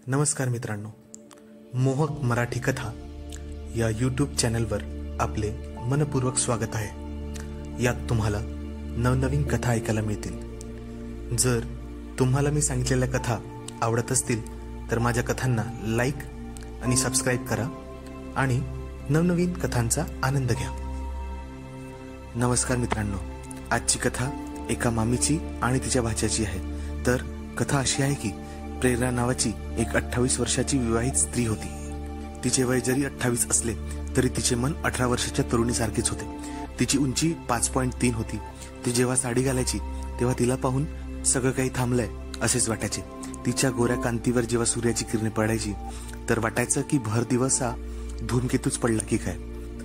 नमस्कार मित्रांनो, मोहक मराठी कथा या यूट्यूब चॅनलवर आपले मनपूर्वक स्वागत आहे। यात तुम्हाला नवनवीन कथा ऐकायला मिळतील। जर तुम्हाला मी सांगितलेल्या कथा आवडत असतील तर माझ्या कथांना लाईक आणि सबस्क्राईब करा आणि नवनवीन कथांचा आनंद घ्या। नमस्कार मित्रांनो, आजची कथा एका मामीची आणि तिच्या भाच्याची आहे। तर कथा अशी आहे की प्रेरणा नावाची एक 28 वर्षाची विवाहित स्त्री होती। तिचे वय जरी 28 असले तरी तिचे मन 18 वर्षाच्या तरुणीसारखेच होते। तिची उंची 5.3 होती। ती जेव्हा साडी घालायची तेव्हा तिला पाहून सगळं काही थांबलंय असेच वाटायचे। तिच्या गोऱ्या कांतीवर जेव्हा सूर्याची किरणे पडायची तर वाटायचं की भर दिवस हा धूमकेतूच पडला की काय।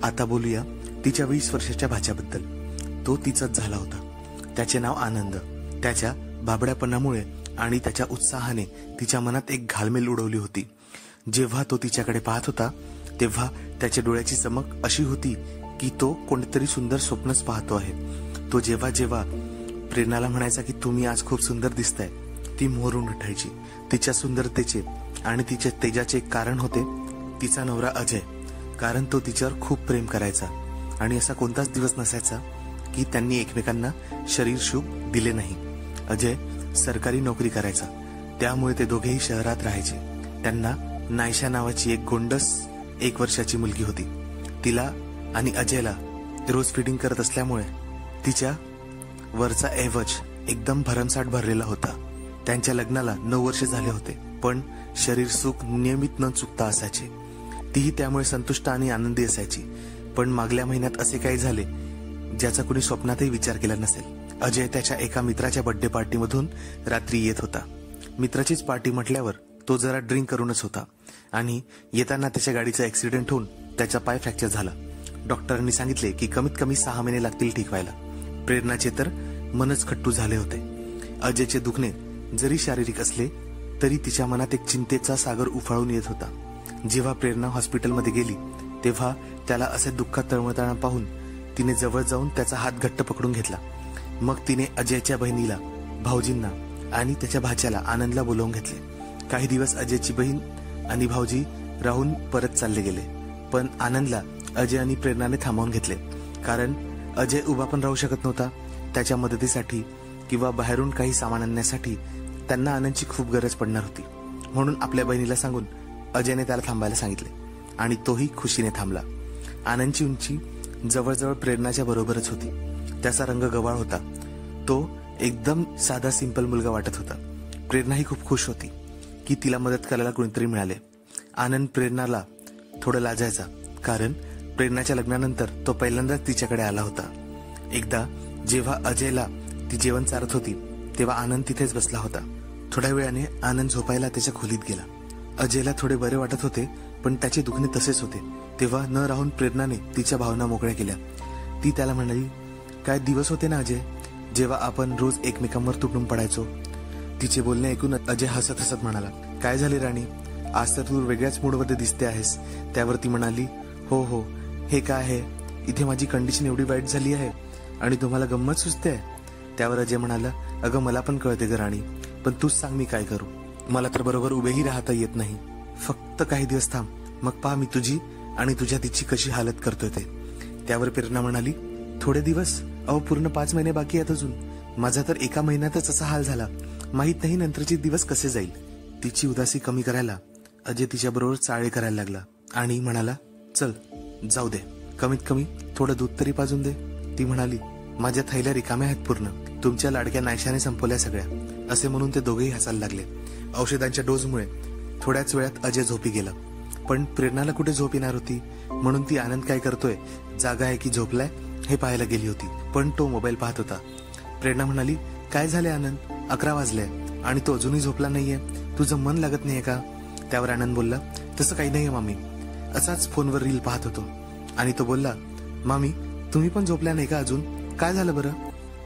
आता बोलूया तिच्या 20 वर्षाच्या भाच्याबद्दल। तो तिचाच झाला होता। त्याचे नाव आनंद। त्याच्या बाबड्यापणामुळे आणि त्याच्या उत्साहाने तिच्या मनात एक घालमेल उडवली होती। जेव्हा तो तिच्याकडे पाहत होता तेव्हा त्याच्या डोळ्याची चमक अशी होती की तो कोणतरी सुंदर स्वप्नच पाहतो आहे। तो जेव्हा जेव्हा प्रेरणाला म्हणायचा की तुम्ही आज खूप सुंदर दिसताय, ती मोहरून उठायची। तिच्या सुंदरतेचे आणि तिच्या तेजाचे कारण होते तिचा नवरा अजय, कारण तो तिच्यावर खूप प्रेम करायचा आणि असा कोणताच दिवस नसायचा की त्यांनी एकमेकांना शरीर शुभ दिले नाही। अजय सरकारी नोकरी करायचा, त्यामुळे ते दोघेही शहरात राहायचे। त्यांना नायशा नावाची एक गोंडस 1 वर्षाची मुलगी होती। तिला आणि अजयला रोज फिडिंग करत असल्यामुळे तिच्या वरचा ऐवज एकदम भरमसाठ भरलेला होता। त्यांच्या लग्नाला 9 वर्ष झाले होते, पण शरीर सुख नियमित न चुकता असायचे। तीही त्यामुळे संतुष्ट आणि आनंदी असायची। पण मागल्या महिन्यात असे काही झाले ज्याचा कुणी स्वप्नातही विचार केला नसेल। अजय त्याच्या एका मित्राच्या बर्थडे पार्टीमधून रात्री येत होता। मित्राचीच पार्टी म्हटल्यावर तो जरा ड्रिंक करूनच होता आणि येताना त्याच्या गाडीचा ऍक्सिडेंट होऊन त्याचा पाय फ्रॅक्चर झाला। डॉक्टरांनी सांगितले की कमीत कमी 6 महिने लागतील ठीक व्हायला। प्रेरणाचे तर मनच खट्टू झाले होते। अजयचे दुखणे जरी शारीरिक असले तरी तिच्या मनात एक चिंतेचा सागर उफाळून येत होता। जेव्हा प्रेरणा हॉस्पिटलमध्ये गेली तेव्हा त्याला असे दुःखात तळमळताना पाहून तिने जवळ जाऊन त्याचा हात घट्ट पकडून घेतला। मग तिने अजयच्या बहिणीला, भाऊजींना आणि त्याच्या भाच्याला आनंदला बोलावून घेतले। काही दिवस अजयची बहीण आणि भाऊजी राहून परत चालले गेले, पण आनंदला अजय आणि प्रेरणाने थांबवून घेतले, कारण अजय उभा पण राहू शकत नव्हता। त्याच्या मदतीसाठी किंवा बाहेरून काही सामान आणण्यासाठी त्यांना आनंदची खूप गरज पडणार होती। म्हणून आपल्या बहिणीला सांगून अजयने त्याला थांबायला सांगितले आणि तोही खुशीने थांबला। आनंदची उंची जवळजवळ प्रेरणाच्या बरोबरच होती। त्याचा रंग गव्हाळ होता। तो एकदम साधा सिंपल मुलगा वाटत होता। प्रेरणाही खूप खुश होती की तिला मदत करायला कोणीतरी मिळाले। आनंद प्रेरणाला थोडं लाजायचा, कारण प्रेरणाच्या लग्नानंतर तो पहिल्यांदाच तिच्याकडे आला होता। एकदा जेव्हा अजयला ती जेवण चारत होती तेव्हा आनंद तिथेच बसला होता। थोड्या वेळाने आनंद झोपायला त्याच्या खोलीत गेला। अजयला थोडे बरे वाटत होते, पण त्याचे दुखणे तसेच होते। तेव्हा न राहून प्रेरणाने तिच्या भावना मोकळ्या केल्या। ती त्याला म्हणाली, काय दिवस होते ना अजय, जेव्हा आपण रोज एकमेकांवर तुटून पडायचो। तिचे बोलणे ऐकून अजय हसत हसत म्हणाला, काय झाले राणी, आज तर तू वेगळ्याच मूडमध्ये दिसते आहेस। त्यावर ती म्हणाली, हो हो, हे काय आहे, इथे माझी कंडिशन एवढी वाईट झाली आहे आणि तुम्हाला गंमत सुचते आहे। त्यावर अजय म्हणाला, अगं मला पण कळते ग राणी, पण तूच सांग मी काय करू। मला तर बरोबर उभेही राहता येत नाही। फक्त काही दिवस थांब, मग पहा मी तुझी आणि तुझ्या तिची कशी हालत करतोय ते। त्यावर प्रेरणा म्हणाली, थोडे दिवस, अहो पूर्ण 5 महिने बाकी आहेत अजून। माझा तर 1 महिन्यातच असा हाल झाला, माहित नाही नंतरचे दिवस कसे जाईल। तिची उदासी कमी करायला अजय तिच्या बरोबर चाळे करायला लागला आणि म्हणाला, चल जाऊ दे, कमीत कमी थोडं दूध तरी पाजून दे। ती म्हणाली, माझ्या थैल्या रिकाम्या आहेत पूर्ण, तुमच्या लाडक्या नायशाने संपवल्या सगळ्या। असे म्हणून ते दोघेही हसायला लागले। औषधांच्या डोजमुळे थोड्याच वेळात अजय झोपी गेला, पण प्रेरणाला कुठे झोप येणार होती, म्हणून ती आनंद काय करतोय, जागा आहे की झोपलाय हे पाहायला गेली होती, पण तो मोबाईल पाहत होता। प्रेरणा म्हणाली, काय झाले आनंद, 11 वाजले आणि तो अजूनही झोपला नाहीये, तुझं मन लागत नाहीये का? त्यावर आनंद बोलला, तसं काही नाहीये मामी, असाच फोनवर रील पाहत होतो। आणि तो बोलला, मामी तुम्ही पण झोपल्या नाही का अजून, काय झालं बरं?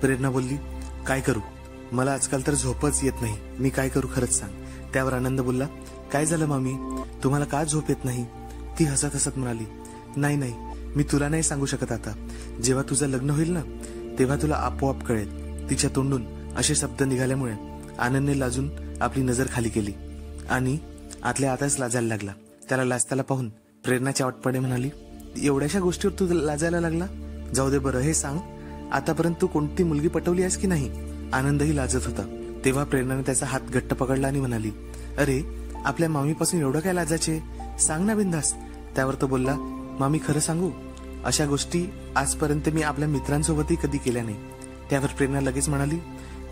प्रेरणा बोलली, काय करू, मला आजकाल तर झोपच येत नाही, मी काय करू खरंच सांग। त्यावर आनंद बोलला, काय झालं मामी, तुम्हाला का झोप येत नाही? ती हसत हसत म्हणाली, नाही नाही, मी तुला नाही सांगू शकत आता, जेव्हा तुझं लग्न होईल ना तेव्हा तुला आपोआप कळेल। तिच्या तोंडून असे शब्द निघाल्यामुळे आनंदने लाजून आपली नजर खाली केली आणि आतल्या आताच लाजायला लागला. त्याला लाजताला पाहून प्रेरणा चावटपणे म्हणाली, एवढ्याशा गोष्टीवर तू लाजायला लागला? जाऊ दे बरं, हे सांग, आतापर्यंत तू कोणती मुलगी पटवली आहेस की नाही? आनंदही लाजत होता. तेव्हा प्रेरणाने त्याचा हात घट्ट पकडला आणि म्हणाली, अरे आपल्या मामीपासून एवढं काय लाजायचे, सांग ना बिंदास. त्यावर तो बोलला, मामी खरं सांगू, अशा गोष्टी आजपर्यंत मी आपल्या मित्रांसोबतही कधी केल्या नाही. त्यावर प्रेरणा लगेच म्हणाली,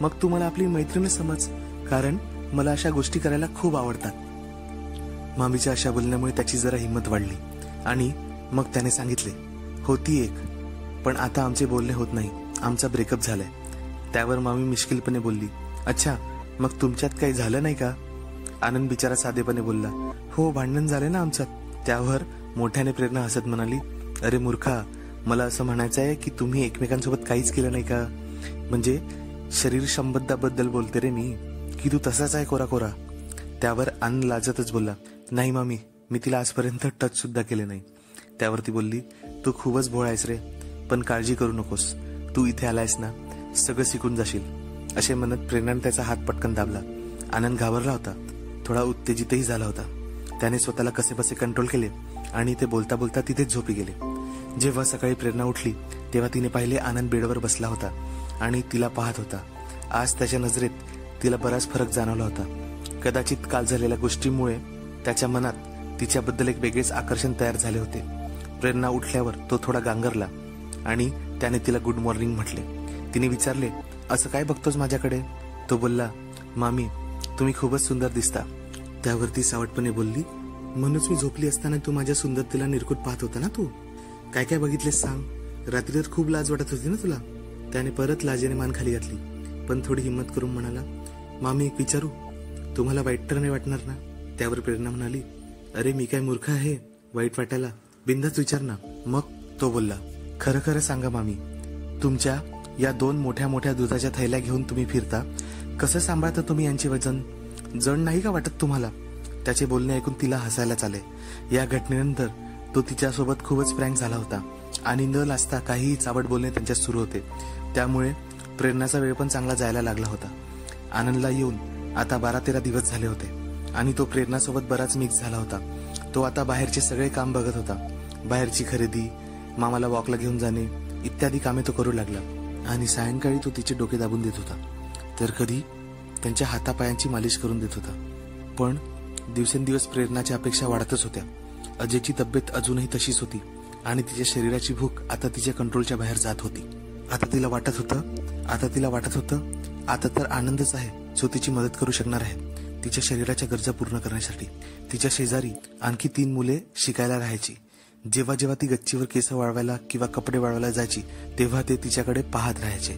मग तू मला आपली मैत्रीण समज, कारण मला अशा गोष्टी करायला खूप आवडतात. मामीच्या अशा बोलण्यामुळे त्याची जरा हिंमत वाढली आणि मग त्याने सांगितले, होती एक, पण आता आमचे बोलणे होत नाही, आमचा ब्रेकअप झालाय. त्यावर मामी मिश्किलपणे बोलली, अच्छा, मग तुमच्यात काही झालं नाही का? आनंद बिचारा साधेपणे बोलला, हो भांडण झाले ना आमच्यात. त्यावर मोठ्याने प्रेरणा हसत म्हणाली, अरे मूर्खा, मला असं म्हणायचं आहे की तुम्ही एकमेकांसोबत काहीच केलं नाही का? म्हणजे शरीर संबंधाबद्दल बोलते रे मी, की तू तसाच आहे कोरा कोरा. त्यावर आनंद लाजतच बोलला, नाही मामी, मी तिला आजपर्यंत टच सुद्धा केले नाही. त्यावर ती बोलली, तू खूपच भोळा आहेस रे, पण काळजी करू नकोस, तू इथे आलायस ना, सगळं शिकून जाशील. असे म्हणत प्रेरणाने त्याचा हात पटकन दाबला. आनंद घाबरला होता, थोडा उत्तेजितही झाला होता. त्याने स्वतःला कसेबसे कंट्रोल केले आणि ते बोलता बोलता तिथेच झोपी गेले. जेव्हा सकाळी प्रेरणा उठली तेव्हा तिने पाहिले आनंद बेडवर बसला होता आणि तिला पाहत होता. आज त्याच्या नजरेत तिला बराच फरक जाणवला होता. कदाचित काल झालेल्या गोष्टीमुळे त्याच्या मनात तिच्याबद्दल एक वेगळेच आकर्षण तयार झाले होते. प्रेरणा उठल्यावर तो थोडा गांगरला आणि त्याने तिला गुड मॉर्निंग म्हटले. तिने विचारले, असं काय बघतोस माझ्याकडे? तो बोलला, मामी तुम्ही खूपच सुंदर दिसता. त्यावरती सावटपणे बोलली, म्हणूनच मी झोपली असताना तू माझ्या सुंदरतेला निरखून पाहत होता ना. तू काय काय बघितलेस सांग? रात्री तर खूप लाज वाटत होती ना तुला? त्याने परत लाजेने मान खाली घातली, पण थोडी हिंमत करून म्हणाला, मामी एक विचारू, तुम्हाला वाईट तर नाही वाटणार ना? त्यावर प्रेरणा म्हणाली, अरे मी काय मूर्ख आहे वाईट वाटायला, बिंदास विचार ना. मग तो बोलला, खरं खरं सांगा मामी, तुमच्या या 2 मोठ्या मोठ्या दुधाच्या थैल्या घेऊन तुम्ही फिरता, कसं सांभाळता तुम्ही यांचे वजन? जड नाही का वाटत तुम्हाला? त्याचे बोलणे ऐकून तिला हसायलाच आले. या घटनेनंतर तो तिच्यासोबत खूपच प्रँक झाला होता आणि न लाजता काहीही चावट बोलणे त्यांच्यात सुरू होते. त्यामुळे प्रेरणाचा वेळ पण चांगला जायला लागला होता. आनंदला येऊन आता 12-13 दिवस झाले होते आणि तो प्रेरणासोबत बराच मिक्स झाला होता. तो आता बाहेरचे सगळे काम बघत होता. बाहेरची खरेदी, मामाला वॉकला घेऊन जाणे इत्यादी कामे तो करू लागला आणि सायंकाळी तो तिचे डोके दाबून देत होता, तर कधी त्यांच्या हातापायांची मालिश करून देत होता. पण दिवसेंदिवस प्रेरणाच्या अपेक्षा वाढतच होत्या. अजयची तब्येत अजूनही तशीच होती आणि तिच्या शरीराची भूक आता तिच्या कंट्रोलच्या बाहेर जात होती. आता तिला वाटत होतं आता तर आनंदच आहे जो तिची मदत करू शकणार आहे तिच्या शरीराच्या गरजा पूर्ण करण्यासाठी. तिच्या शेजारी आणखी 3 मुले शिकायला राहायची. जेव्हा जेव्हा ती गच्चीवर केस वाळवायला किंवा कपडे वाळवायला जायची तेव्हा ते तिच्याकडे पाहत राहायचे.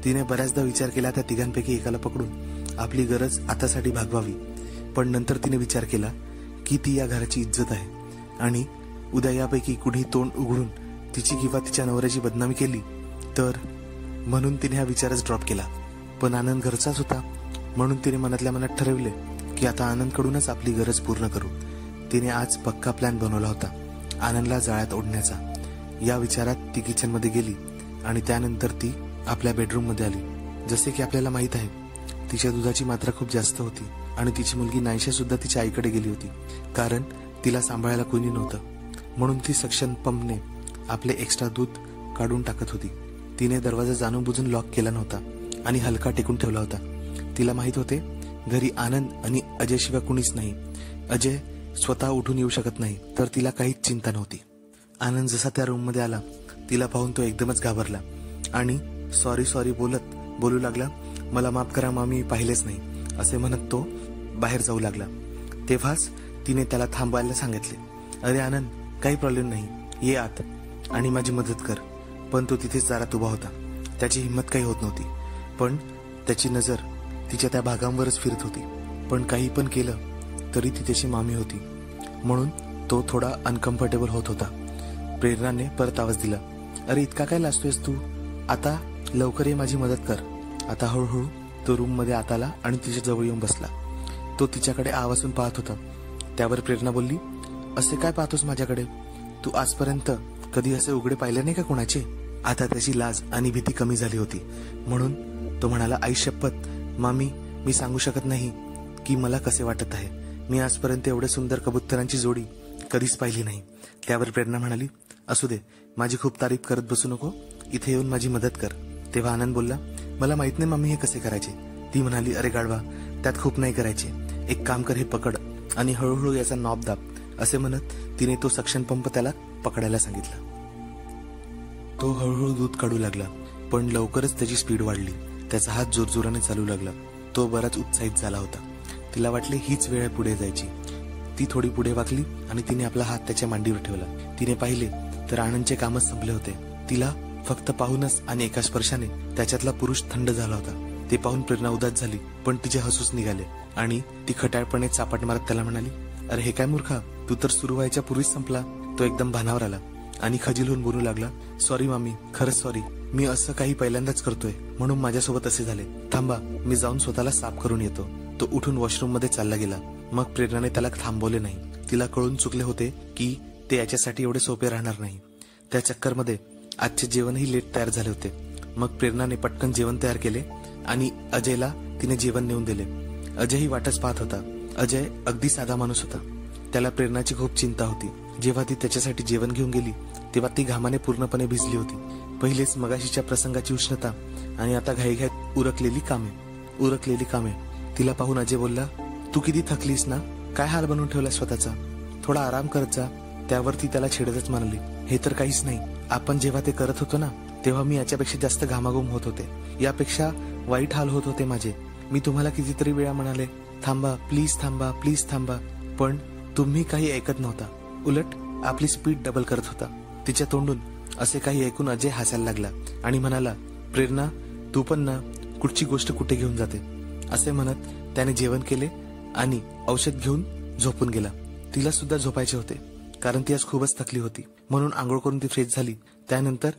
तिने बऱ्याचदा विचार केला त्या तिघांपैकी एकाला पकडून आपली गरज आतासाठी भागवावी, पण नंतर तिने विचार केला की ती या घराची इज्जत आहे आणि उद्या यापैकी कुणी तोंड उघडून तिची किंवा तिच्या नवऱ्याची बदनामी केली तर, म्हणून तिने हा विचारच ड्रॉप केला. पण आनंद घरचाच होता म्हणून तिने मनातल्या मनात ठरवले की आता आनंदकडूनच आपली गरज पूर्ण करू. तिने आज पक्का प्लॅन बनवला होता आनंदला जाळ्यात ओढण्याचा. या विचारात ती किचनमध्ये गेली आणि त्यानंतर ती आपल्या बेडरूम मध्ये आली. जसे की आपल्याला माहित आहे, तिच्या दुधाची मात्रा खूप जास्त होती आणि तिची मुलगी नायशा सुद्धा तिच्या आईकडे गेली होती, कारण तिला सांभाळायला कोणी नव्हतं. म्हणून ती सक्शन पंपने आपले एक्स्ट्रा दूध काढून टाकत होती. तिने दरवाजा जाणून लॉक केला नव्हता आणि हलका टेकून ठेवला होता. तिला माहित होते घरी आनंद आणि अजय शिवाय कुणीच नाही. अजय स्वतः उठून येऊ शकत नाही, तर तिला काहीच चिंता नव्हती. आनंद जसा त्या रूम मध्ये आला तिला पाहून तो एकदमच घाबरला आणि सॉरी बोलू लागला, मला माफ करा मामी, पाहिलेच नाही, असे म्हणत तो बाहेर जाऊ लागला. तेव्हाच तिने त्याला थांबवायला सांगितले. अरे आनंद, काही प्रॉब्लेम नाही, ये आत आणि माझी मदत कर. पण तो तिथेच दारात उभा होता. त्याची हिंमत काही होत नव्हती, पण त्याची नजर तिच्या त्या भागांवरच फिरत होती. पण काही पण केलं तरी ती त्याची मामी होती म्हणून तो थोडा अनकम्फर्टेबल होत होता. प्रेरणाने परत आवाज दिला, अरे इतका काय लाजतोयस तू? आता लवकर ये, माझी मदत कर. आता हळूहळू तो रूम मध्ये आत आला आणि तिच्या जवळ येऊन बसला. तो तिच्याकडे आवाजून पाहत होता. त्यावर प्रेरणा बोलली, असे काय पाहतोस माझ्याकडे? तू आजपर्यंत कधी असे उघडे पाहिले नाही का कोणाचे? आता त्याची लाज आणि भीती कमी झाली होती म्हणून तो म्हणाला, आई शपथ मामी, मी सांगू शकत नाही की मला कसे वाटत आहे. मी आजपर्यंत एवढे सुंदर कबुतरांची जोडी कधीच पाहिली नाही. त्यावर प्रेरणा म्हणाली, असू दे, माझी खूप तारीफ करत बसू नको, इथे येऊन माझी मदत कर. तेव्हा आनंद बोलला, मला माहित नाही मम्मी हे कसे करायचे. ती म्हणाली, अरे गाढवा, त्यात खूप नाही करायचे. एक काम कर, हे पकड आणि हळूहळू याचा नॉब दाब. असे म्हणत तिने तो सक्शन पंप त्याला पकडायला सांगितला. तो हळूहळू दूध काढू लागला, पण लवकरच त्याची स्पीड वाढली. त्याचा हात जोरजोराने चालू लागला. तो बराच उत्साहित झाला होता. तिला वाटले हीच वेळ पुढे जायची. ती थोडी पुढे वाकली आणि तिने आपला हात त्याच्या मांडीवर ठेवला. तिने पाहिले तर आनंदचे कामच संपले होते. तिला फक्त पाहूनच आणि एका स्पर्शाने त्याच्यातला पुरुष थंड झाला होता. ते पाहून प्रेरणा उदास झाली, पण तिचे हसूच निघाले आणि ती खट्याळपणे चापट मारत त्याला म्हणाली, अरे हे काय मूर्खा, तू तर सुरू व्हायच्या पूर्वीच संपला. तो एकदम भानावर आला आणि खजील होऊन बोलू लागला, सॉरी मामी, खरंच सॉरी. मी असं काही पहिल्यांदाच करतोय म्हणून माझ्यासोबत असे झाले. थांबा, मी जाऊन स्वतःला साफ करून येतो. तो उठून वॉशरूम मध्ये चालला गेला. मग प्रेरणाने त्याला थांबवले नाही. तिला कळून चुकले होते की ते याच्यासाठी एवढे सोपे राहणार नाही. त्या चक्करमध्ये आजचे जेवणही लेट तयार झाले होते. मग प्रेरणाने पटकन जेवण तयार केले आणि अजयला तिने जेवण नेऊन दिले. अजयही वाटच पाहत होता. अजय अगदी साधा माणूस होता. त्याला प्रेरणाची खूप चिंता होती. जेव्हा ती त्याच्यासाठी जेवण घेऊन गेली तेव्हा ती घामाने पूर्णपणे भिजली होती. पहिलेच मगाशीच्या प्रसंगाची उष्णता आणि आता घाईघाईत उरकलेली कामे. तिला पाहून अजय बोलला, तू किती थकलीस ना, काय हाल बनवून ठेवला स्वतःचा, थोडा आराम करत जा. त्यावर ती त्याला छेडतच म्हणाली, हे तर काहीच नाही. आपण जेव्हा ते करत होतो ना तेव्हा मी याच्यापेक्षा जास्त घामाघूम होत होते. यापेक्षा वाईट हाल होत होते माझे. मी तुम्हाला कितीतरी वेळा म्हणाले, थांबा प्लीज, थांबा प्लीज, थांबा, पण तुम्ही काही ऐकत नव्हता. उलट आपली स्पीड डबल करत होता. तिच्या तोंडून असे काही ऐकून अजय हसायला लागला आणि म्हणाला, प्रेरणा, तू पण ना कुठची गोष्ट कुठे घेऊन जाते. असे म्हणत त्याने जेवण केले आणि औषध घेऊन झोपून गेला. तिला सुद्धा झोपायचे होते कारण ती आज खूपच थकली होती. म्हणून आंघोळ करून ती फ्रेश झाली. त्यानंतर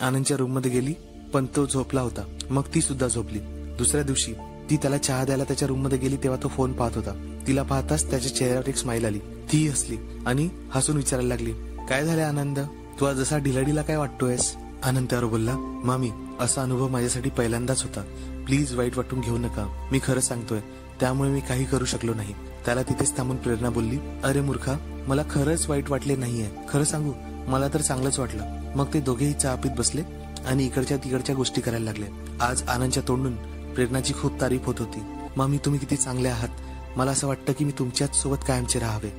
आनंदच्या रूम मध्ये गेली, पण तो झोपला होता. मग ती सुद्धा झोपली. दुसऱ्या दिवशी ती त्याला चहा द्यायला त्याच्या रूम मध्ये गेली तेव्हा तो फोन पाहत होता. तिला पाहताच त्याच्या चेहऱ्यावर एक स्माईल आली. ती हसली आणि हसून विचारायला लागली, काय झाले आनंद, तू आज जसा ढिलाढिला काय वाटतोयस. आनंद त्यावर बोलला, मामी, असा अनुभव माझ्यासाठी पहिल्यांदाच होता. प्लीज वाईट वाटून घेऊ नका. मी खरं सांगतोय, त्यामुळे मी काही करू शकलो नाही. त्याला तिथेच थांबून प्रेरणा बोलली, अरे मूर्खा, मला खरंच वाईट वाटले नाहीये. खरं सांगू, मला तर चांगलंच वाटलं. मग ते दोघेही चहा पीत बसले आणि इकडच्या तिकडच्या गोष्टी करायला लागले. आज आनंदच्या तोंडून प्रेरणाची खूप तारीफ होत होती. मामी, तुम्ही किती चांगले आहात. मला असं वाटतं की मी तुमच्याच सोबत कायमचे राहावे.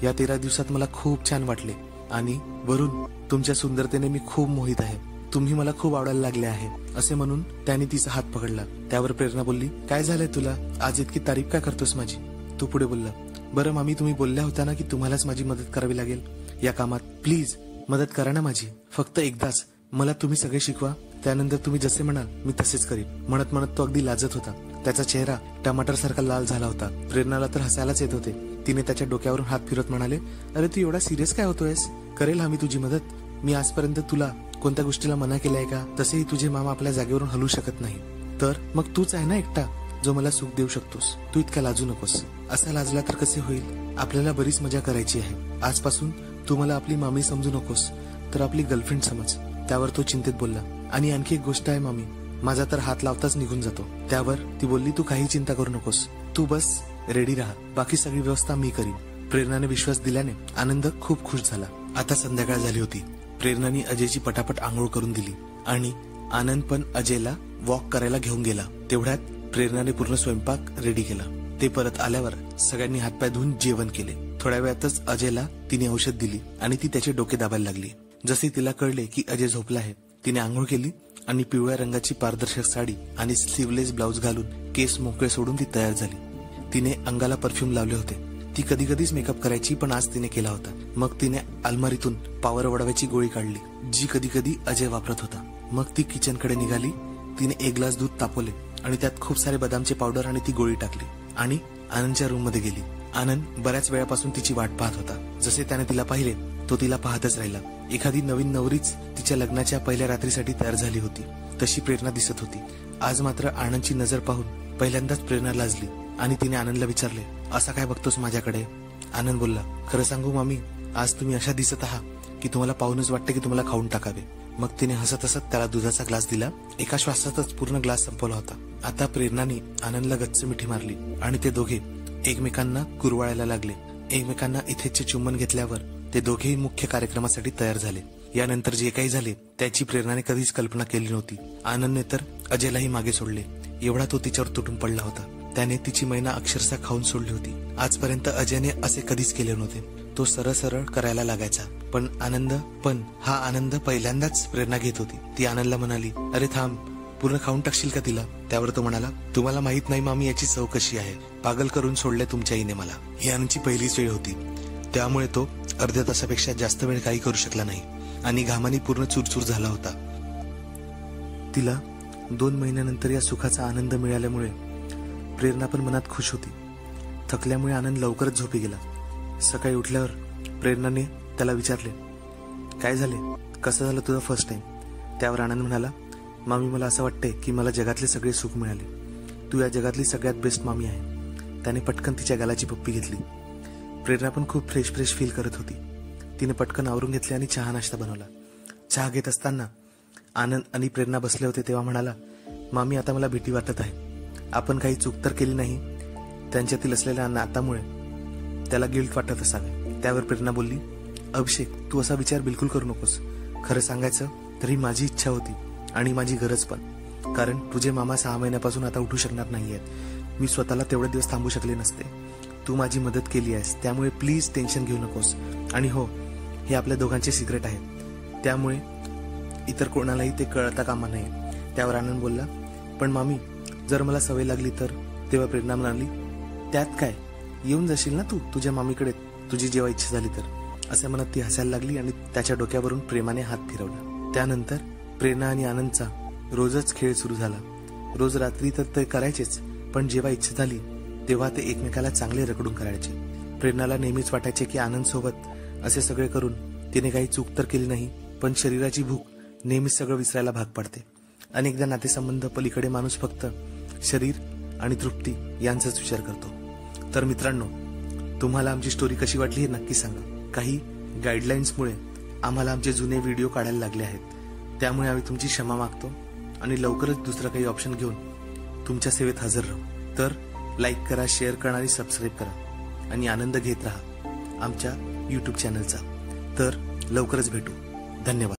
या 13 दिवसात मला खूप छान वाटले आणि वरून तुमच्या सुंदरतेने मी खूप मोहित आहे. तुम्ही मला खूप आवडायला लागले आहे. असे म्हणून त्याने तिचा हात पकडला. त्यावर प्रेरणा बोलली, काय झालंय तुला, आज इतकी तारीफ काय करतोस माझी. तो पुढे बोलला, बरं मामी, तुम्ही बोलल्या होत्या ना की तुम्हालाच माझी मदत करावी लागेल या कामात. प्लीज मदत करा ना माझी. फक्त एकदाच मला तुम्ही सगळे शिकवा. त्यानंतर तुम्ही जसे म्हणाल मी तसेच करीन. म्हणत म्हणत तो अगदी लाजत होता. त्याचा चेहरा टमाटर सारखा लाल झाला होता. प्रेरणाला तर हसायलाच येत होते. तिने त्याच्या डोक्यावरून हात फिरत म्हणाले, अरे तू एवढा सिरियस काय होतोयस. करेल मी तुझी मदत. मी आजपर्यंत तुला कोणत्या गोष्टीला मना केलाय का. तसेही तुझे मामा आपल्या जागेवरून हलू शकत नाही. तर मग तूच आहे ना एकटा जो मला सुख देऊ शकतोस. तू इतका लाजू नकोस. असा लाजला तर कसे होईल. आपल्याला बरीच मजा करायची आहे. आजपासून तू मला आपली मामी समजू नकोस, तर आपली गर्लफ्रेंड समज. त्यावर तो चिंतेत बोलला, आणि आणखी एक गोष्ट आहे मामी, माझा तर हात लावताच निघून जातो. त्यावर ती बोलली, तू काही चिंता करू नकोस. तू बस रेडी राहा. बाकी सगळी व्यवस्था मी करीन. प्रेरणाने विश्वास दिल्याने आनंद खूप खुश झाला. आता संध्याकाळ झाली होती. प्रेरणाने अजयची पटापट आंघोळ करून दिली आणि आनंद पण अजयला वॉक करायला घेऊन गेला. तेवढ्यात प्रेरणाने पूर्ण स्वयंपाक रेडी केला. ते परत आल्यावर सगळ्यांनी हातपाय धुवून जेवण केले. थोड्या वेळातच अजयला तिने औषध दिली आणि ती त्याचे डोके दाबायला लागली. जसे तिला कळले की अजय झोपला आहे, तिने आंघोळ केली आणि पिवळ्या रंगाची पारदर्शक साडी आणि स्लीवलेस ब्लाउज घालून केस मोकळे सोडून ती तयार झाली. तिने अंगाला परफ्यूम लावले होते. ती कधी कधीच मेकअप करायची, पण आज तिने केला होता. मग तिने अलमारीतून पावर वडवायची गोळी काढली, जी कधी कधी अजय वापरत होता. मग ती किचनकडे निघाली. तिने एक ग्लास दूध तापवले आणि त्यात खूप सारे बदामचे पावडर आणि ती गोळी टाकली आणि आनंदच्या रूम मध्ये गेली. आनंद बऱ्याच वेळापासून तिची वाट पाहत होता. जसे त्याने तिला पाहिले तो तिला पाहतच राहिला. एखादी नवीन नवरीच तिच्या लग्नाच्या पहिल्या रात्रीसाठी तयार झाली होती तशी प्रेरणा दिसत होती. आज मात्र आनंदची नजर पाहून पहिल्यांदाच प्रेरणा लाजली आणि तिने आनंदला विचारले, असा काय बघतोस माझ्याकडे. आनंद बोलला, खरं सांगू मामी, आज तुम्ही अशा दिसत आहात की तुम्हाला पाहूनच वाटते की तुम्हाला खाऊन टाकावे. मग तिने हसत हसत त्याला दुधाचा ग्लास दिला. एका श्वासातच पूर्ण ग्लास संपवला होता. आता प्रेरणाने आनंदला गच्च मिठी मारली आणि ते दोघे एकमेकांना कुरवाळायला लागले. एकमेकांना इथेचे चुंबन घेतल्यावर ते दोघेही मुख्य कार्यक्रमासाठी तयार झाले. यानंतर जे काही झाले त्याची प्रेरणाने कधीच कल्पना केली नव्हती. आनंदने तर अजयलाही मागे सोडले. एवढा तो तिच्यावर तुटून पडला होता. त्याने तिची मैना अक्षरशः खाऊन सोडली होती. आजपर्यंत अजयने असे कधीच केले नव्हते. तो सरळ सरळ करायला लागायचा. पण हा आनंद पहिल्यांदाच प्रेरणा घेत होती. ती आनंदला म्हणाली, अरे थांब, पूर्ण खाऊन टाकशील का तिला? त्यावर तो म्हणाला, तुम्हाला माहित नाही मामी याची चव कशी आहे. पागल करून सोडले तुमच्या आईने मला. ही आनंदची पहिलीच वेळ होती. त्यामुळे तो अर्ध्या तासापेक्षा जास्त वेळ काही करू शकला नाही आणि घामाने पूर्ण चुरचूर झाला होता. तिला 2 महिन्यानंतर या सुखाचा आनंद मिळाल्यामुळे प्रेरणा पण मनात खुश होती. थकल्यामुळे आनंद लवकरच झोपी गेला. सकाळी उठल्यावर प्रेरणाने त्याला विचारले, काय झाले, कसं झालं तुझं फर्स्ट टाइम? त्यावर आनंद म्हणाला, मामी मला असं वाटतंय की मला जगातले सगळे सुख मिळाले. तू या जगातली सगळ्यात बेस्ट मामी आहे. त्याने पटकन तिच्या गालाची पप्पी घेतली. प्रेरणा पण खूप फ्रेश फील करत होती. तिने पटकन आवरून घेतले आणि चहा नाश्ता बनवला. चहा घेत असताना आनंद आणि प्रेरणा बसले होते तेव्हा म्हणाला, मामी आता मला भीती वाटत आहे. आपण काही चूक तर केली नाही. त्यांच्यातील असलेल्या नातामुळे त्याला गिल्ट वाटत असावे. त्यावर प्रेरणा बोलली, अभिषेक तू असा विचार बिलकुल करू नकोस. खरं सांगायचं तर ही माझी इच्छा होती आणि माझी गरज पण. कारण तुझे मामा 6 महिन्यापासून आता उठू शकणार नाहीयेत. मी स्वतःला तेवढे दिवस थांबू शकले नसते. तू माझी मदत केली आहेस, त्यामुळे प्लीज टेन्शन घेऊ नकोस. आणि हो, हे आपल्या दोघांचे सिक्रेट आहे, त्यामुळे इतर कोणालाही ते कळता कामा नये. त्यावर आनंद बोलला, पण मामी जर मला सवय लागली तर? तेव्हा प्रेरणा म्हणाली, त्यात काय, येऊन जाशील ना तू तुझ्या मामीकडे तुझी जेव्हा इच्छा झाली तर. असे म्हणत ती हसायला लागली आणि त्याच्या डोक्यावरून प्रेमाने हात फिरवला. त्यानंतर प्रेरणा आणि आनंदचा रोजच खेळ सुरू झाला. रोज रात्री तर ते करायचेच, पण जेव्हा इच्छा झाली तेव्हा ते एकमेकाला चांगले रगडून करायचे. प्रेरणाला नेहमीच वाटायचे की आनंद सोबत असे सगळे करून तिने काही चूक तर केली नाही, पण शरीराची भूक नेहमीच सगळं विसरायला भाग पाडते. अनेकदा नातेसंबंध पलीकडे माणूस फक्त शरीर आणि तृप्ती यांचाच विचार करतो. तर मित्रांनो, तुम्हाला आमची स्टोरी कशी वाटली हे नक्की सांगा. काही गाईडलाईन्समुळे आम्हाला आमचे जुने व्हिडिओ काढायला लागले आहेत, त्यामुळे आम्ही तुमची क्षमा मागतो आणि लवकरच दुसरं काही ऑप्शन घेऊन तुमच्या सेवेत हजर राहू. तर लाईक करा, शेअर करा आणि सबस्क्राईब करा आणि आनंद घेत राहा आमच्या YouTube चॅनलचा. तर लवकरच भेटू. धन्यवाद.